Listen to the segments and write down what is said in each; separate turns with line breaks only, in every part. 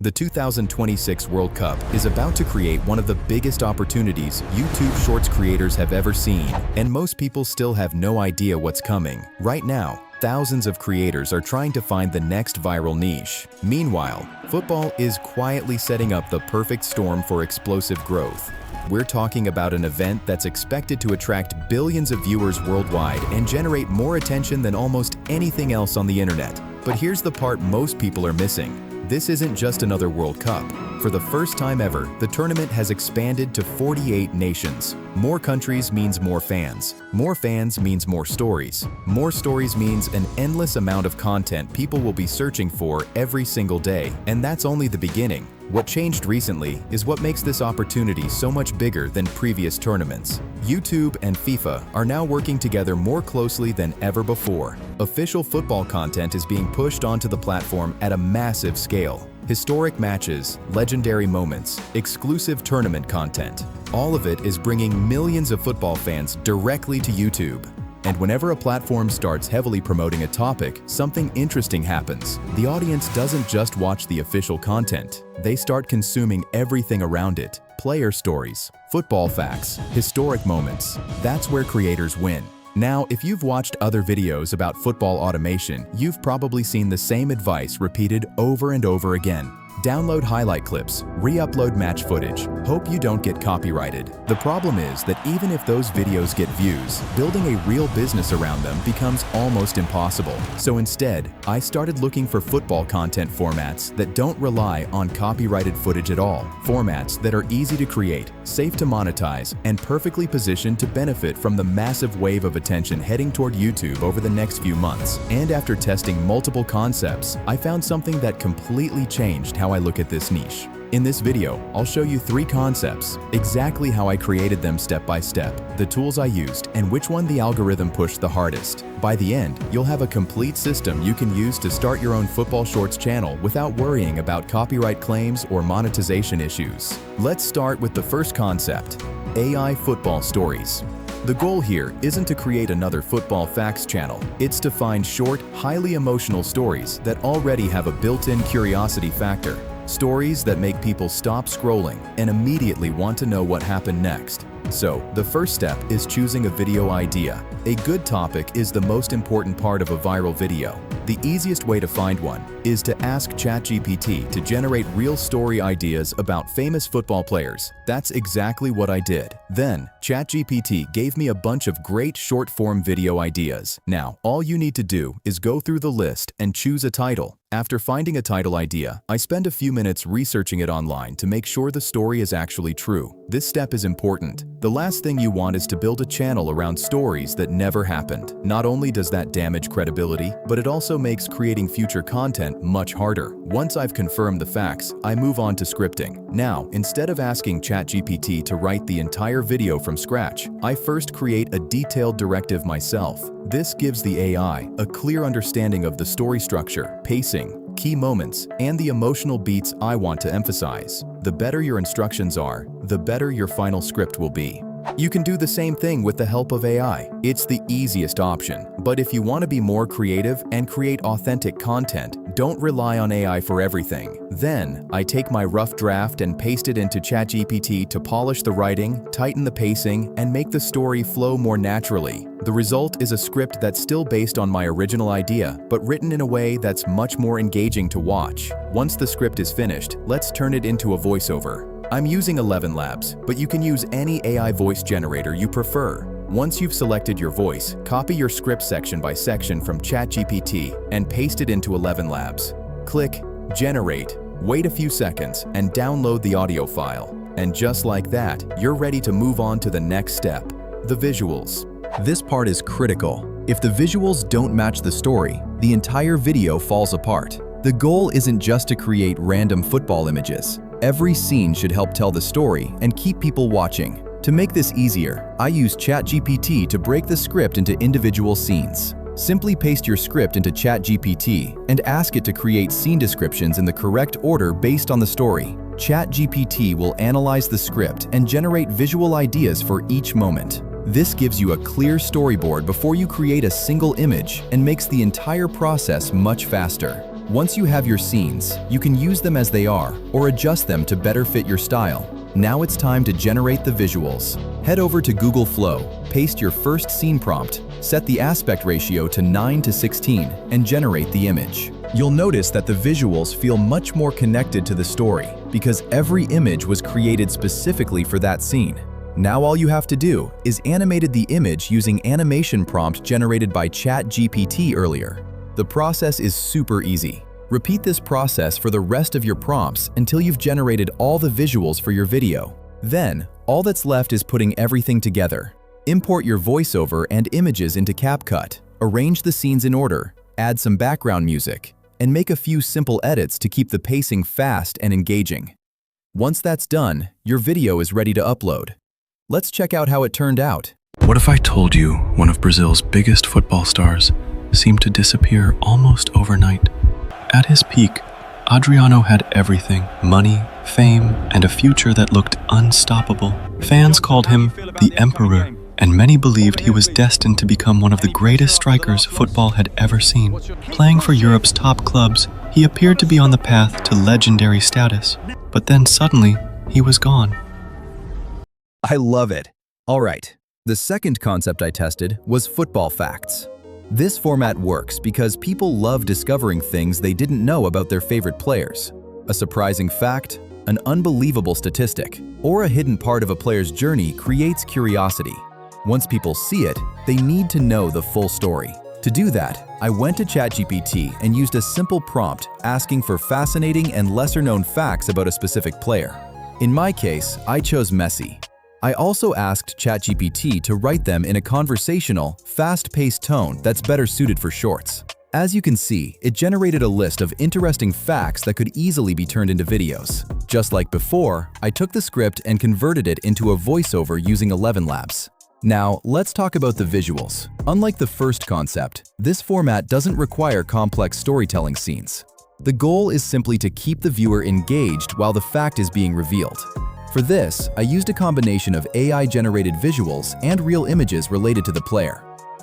The 2026 World Cup is about to create one of the biggest opportunities YouTube Shorts creators have ever seen, and most people still have no idea what's coming. Right now, thousands of creators are trying to find the next viral niche. Meanwhile, football is quietly setting up the perfect storm for explosive growth. We're talking about an event that's expected to attract billions of viewers worldwide and generate more attention than almost anything else on the internet. But here's the part most people are missing. This isn't just another World Cup. For the first time ever, the tournament has expanded to 48 nations. More countries means more fans. More fans means more stories. More stories means an endless amount of content people will be searching for every single day. And that's only the beginning. What changed recently is what makes this opportunity so much bigger than previous tournaments. YouTube and FIFA are now working together more closely than ever before. Official football content is being pushed onto the platform at a massive scale. Historic matches, legendary moments, exclusive tournament content. All of it is bringing millions of football fans directly to YouTube. And whenever a platform starts heavily promoting a topic, something interesting happens. The audience doesn't just watch the official content. They start consuming everything around it. Player stories, football facts, historic moments. That's where creators win. Now, if you've watched other videos about football automation, you've probably seen the same advice repeated over and over again. Download highlight clips, re-upload match footage. Hope you don't get copyrighted. The problem is that even if those videos get views, building a real business around them becomes almost impossible. So instead, I started looking for football content formats that don't rely on copyrighted footage at all. Formats that are easy to create, safe to monetize, and perfectly positioned to benefit from the massive wave of attention heading toward YouTube over the next few months. And after testing multiple concepts, I found something that completely changed how I look at this niche. In this video, I'll show you 3 concepts, exactly how I created them step by step, the tools I used, and which one the algorithm pushed the hardest. By the end, you'll have a complete system you can use to start your own football shorts channel without worrying about copyright claims or monetization issues. Let's start with the first concept, AI football stories. The goal here isn't to create another football facts channel. It's to find short, highly emotional stories that already have a built-in curiosity factor. Stories that make people stop scrolling and immediately want to know what happened next. So, the first step is choosing a video idea. A good topic is the most important part of a viral video. The easiest way to find one is to ask ChatGPT to generate real story ideas about famous football players. That's exactly what I did. Then, ChatGPT gave me a bunch of great short-form video ideas. Now, all you need to do is go through the list and choose a title. After finding a title idea, I spend a few minutes researching it online to make sure the story is actually true. This step is important. The last thing you want is to build a channel around stories that never happened. Not only does that damage credibility, but it also makes creating future content much harder. Once I've confirmed the facts, I move on to scripting. Now, instead of asking ChatGPT to write the entire video from scratch, I first create a detailed directive myself. This gives the AI a clear understanding of the story structure, pacing, key moments, and the emotional beats I want to emphasize. The better your instructions are, the better your final script will be. You can do the same thing with the help of AI. It's the easiest option. But if you want to be more creative and create authentic content, don't rely on AI for everything. Then, I take my rough draft and paste it into ChatGPT to polish the writing, tighten the pacing, and make the story flow more naturally. The result is a script that's still based on my original idea, but written in a way that's much more engaging to watch. Once the script is finished, let's turn it into a voiceover. I'm using 11 Labs, but you can use any AI voice generator you prefer. Once you've selected your voice, copy your script section by section from ChatGPT and paste it into 11 Labs. Click Generate, wait a few seconds, and download the audio file. And just like that, you're ready to move on to the next step, the visuals. This part is critical. If the visuals don't match the story, the entire video falls apart. The goal isn't just to create random football images. Every scene should help tell the story and keep people watching. To make this easier, I use ChatGPT to break the script into individual scenes. Simply paste your script into ChatGPT and ask it to create scene descriptions in the correct order based on the story. ChatGPT will analyze the script and generate visual ideas for each moment. This gives you a clear storyboard before you create a single image and makes the entire process much faster. Once you have your scenes, you can use them as they are or adjust them to better fit your style. Now it's time to generate the visuals. Head over to Google Flow, paste your first scene prompt, set the aspect ratio to 9:16, and generate the image. You'll notice that the visuals feel much more connected to the story because every image was created specifically for that scene. Now all you have to do is animate the image using animation prompt generated by ChatGPT earlier. The process is super easy. Repeat this process for the rest of your prompts until you've generated all the visuals for your video. Then, all that's left is putting everything together. Import your voiceover and images into CapCut, arrange the scenes in order, add some background music, and make a few simple edits to keep the pacing fast and engaging. Once that's done, your video is ready to upload. Let's check out how it turned out.
What if I told you one of Brazil's biggest football stars seemed to disappear almost overnight? At his peak, Adriano had everything: money, fame, and a future that looked unstoppable. Fans called him the Emperor, and many believed he was destined to become one of the greatest strikers football had ever seen. Playing for Europe's top clubs, he appeared to be on the path to legendary status. But then suddenly, he was gone.
I love it. All right, the second concept I tested was football facts. This format works because people love discovering things they didn't know about their favorite players. A surprising fact, an unbelievable statistic, or a hidden part of a player's journey creates curiosity. Once people see it, they need to know the full story. To do that, I went to ChatGPT and used a simple prompt asking for fascinating and lesser-known facts about a specific player. In my case, I chose Messi. I also asked ChatGPT to write them in a conversational, fast-paced tone that's better suited for shorts. As you can see, it generated a list of interesting facts that could easily be turned into videos. Just like before, I took the script and converted it into a voiceover using 11 Labs. Now, let's talk about the visuals. Unlike the first concept, this format doesn't require complex storytelling scenes. The goal is simply to keep the viewer engaged while the fact is being revealed. For this, I used a combination of AI-generated visuals and real images related to the player.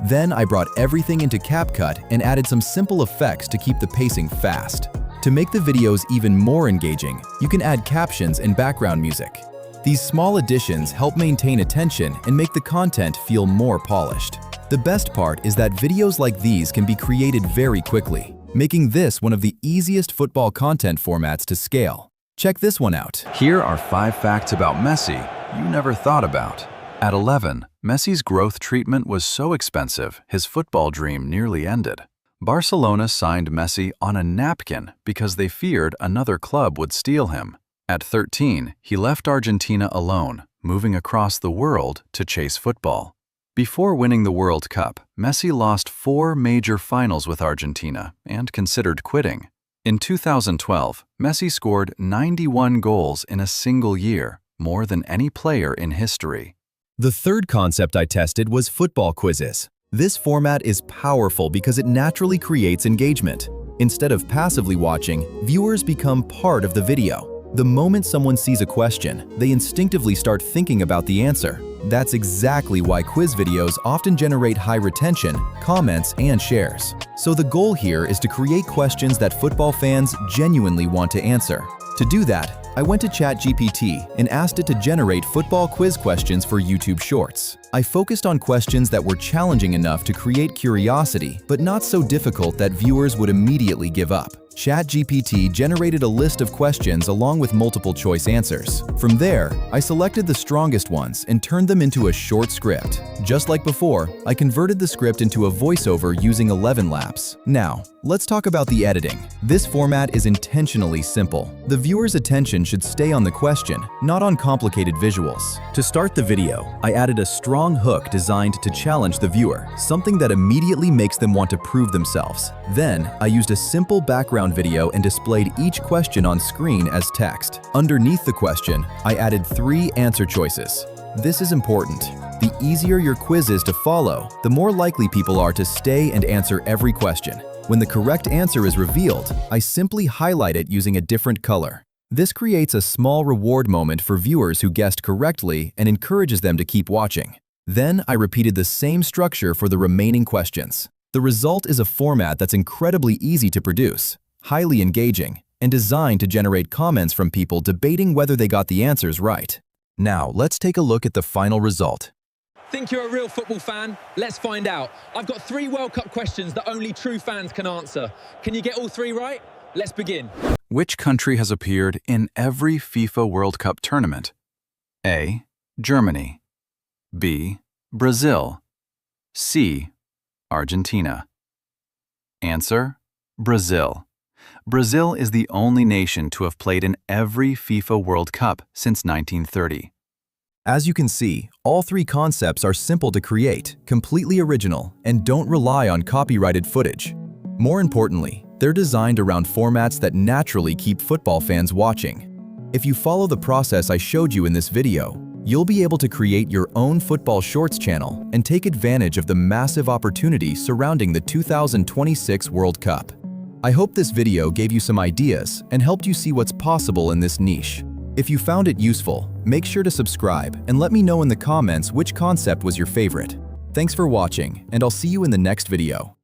Then I brought everything into CapCut and added some simple effects to keep the pacing fast. To make the videos even more engaging, you can add captions and background music. These small additions help maintain attention and make the content feel more polished. The best part is that videos like these can be created very quickly, making this one of the easiest football content formats to scale. Check this one out.
Here are 5 facts about Messi you never thought about. At 11, Messi's growth treatment was so expensive, his football dream nearly ended. Barcelona signed Messi on a napkin because they feared another club would steal him. At 13, he left Argentina alone, moving across the world to chase football. Before winning the World Cup, Messi lost 4 major finals with Argentina and considered quitting. In 2012, Messi scored 91 goals in a single year, more than any player in history.
The third concept I tested was football quizzes. This format is powerful because it naturally creates engagement. Instead of passively watching, viewers become part of the video. The moment someone sees a question, they instinctively start thinking about the answer. That's exactly why quiz videos often generate high retention, comments, and shares. So the goal here is to create questions that football fans genuinely want to answer. To do that, I went to ChatGPT and asked it to generate football quiz questions for YouTube Shorts. I focused on questions that were challenging enough to create curiosity, but not so difficult that viewers would immediately give up. ChatGPT generated a list of questions along with multiple choice answers. From there, I selected the strongest ones and turned them into a short script. Just like before, I converted the script into a voiceover using 11 Labs. Now, let's talk about the editing. This format is intentionally simple. The viewer's attention should stay on the question, not on complicated visuals. To start the video, I added a strong hook designed to challenge the viewer, something that immediately makes them want to prove themselves. Then, I used a simple background video and displayed each question on screen as text. Underneath the question, I added 3 answer choices. This is important. The easier your quiz is to follow, the more likely people are to stay and answer every question. When the correct answer is revealed, I simply highlight it using a different color. This creates a small reward moment for viewers who guessed correctly and encourages them to keep watching. Then I repeated the same structure for the remaining questions. The result is a format that's incredibly easy to produce. highly engaging, and designed to generate comments from people debating whether they got the answers right. Now, let's take a look at the final result.
Think you're a real football fan? Let's find out. I've got 3 World Cup questions that only true fans can answer. Can you get all 3 right? Let's begin.
Which country has appeared in every FIFA World Cup tournament? A. Germany. B. Brazil. C. Argentina. Answer: Brazil. Brazil is the only nation to have played in every FIFA World Cup since 1930.
As you can see, all 3 concepts are simple to create, completely original, and don't rely on copyrighted footage. More importantly, they're designed around formats that naturally keep football fans watching. If you follow the process I showed you in this video, you'll be able to create your own football shorts channel and take advantage of the massive opportunity surrounding the 2026 World Cup. I hope this video gave you some ideas and helped you see what's possible in this niche. If you found it useful, make sure to subscribe and let me know in the comments which concept was your favorite. Thanks for watching, and I'll see you in the next video.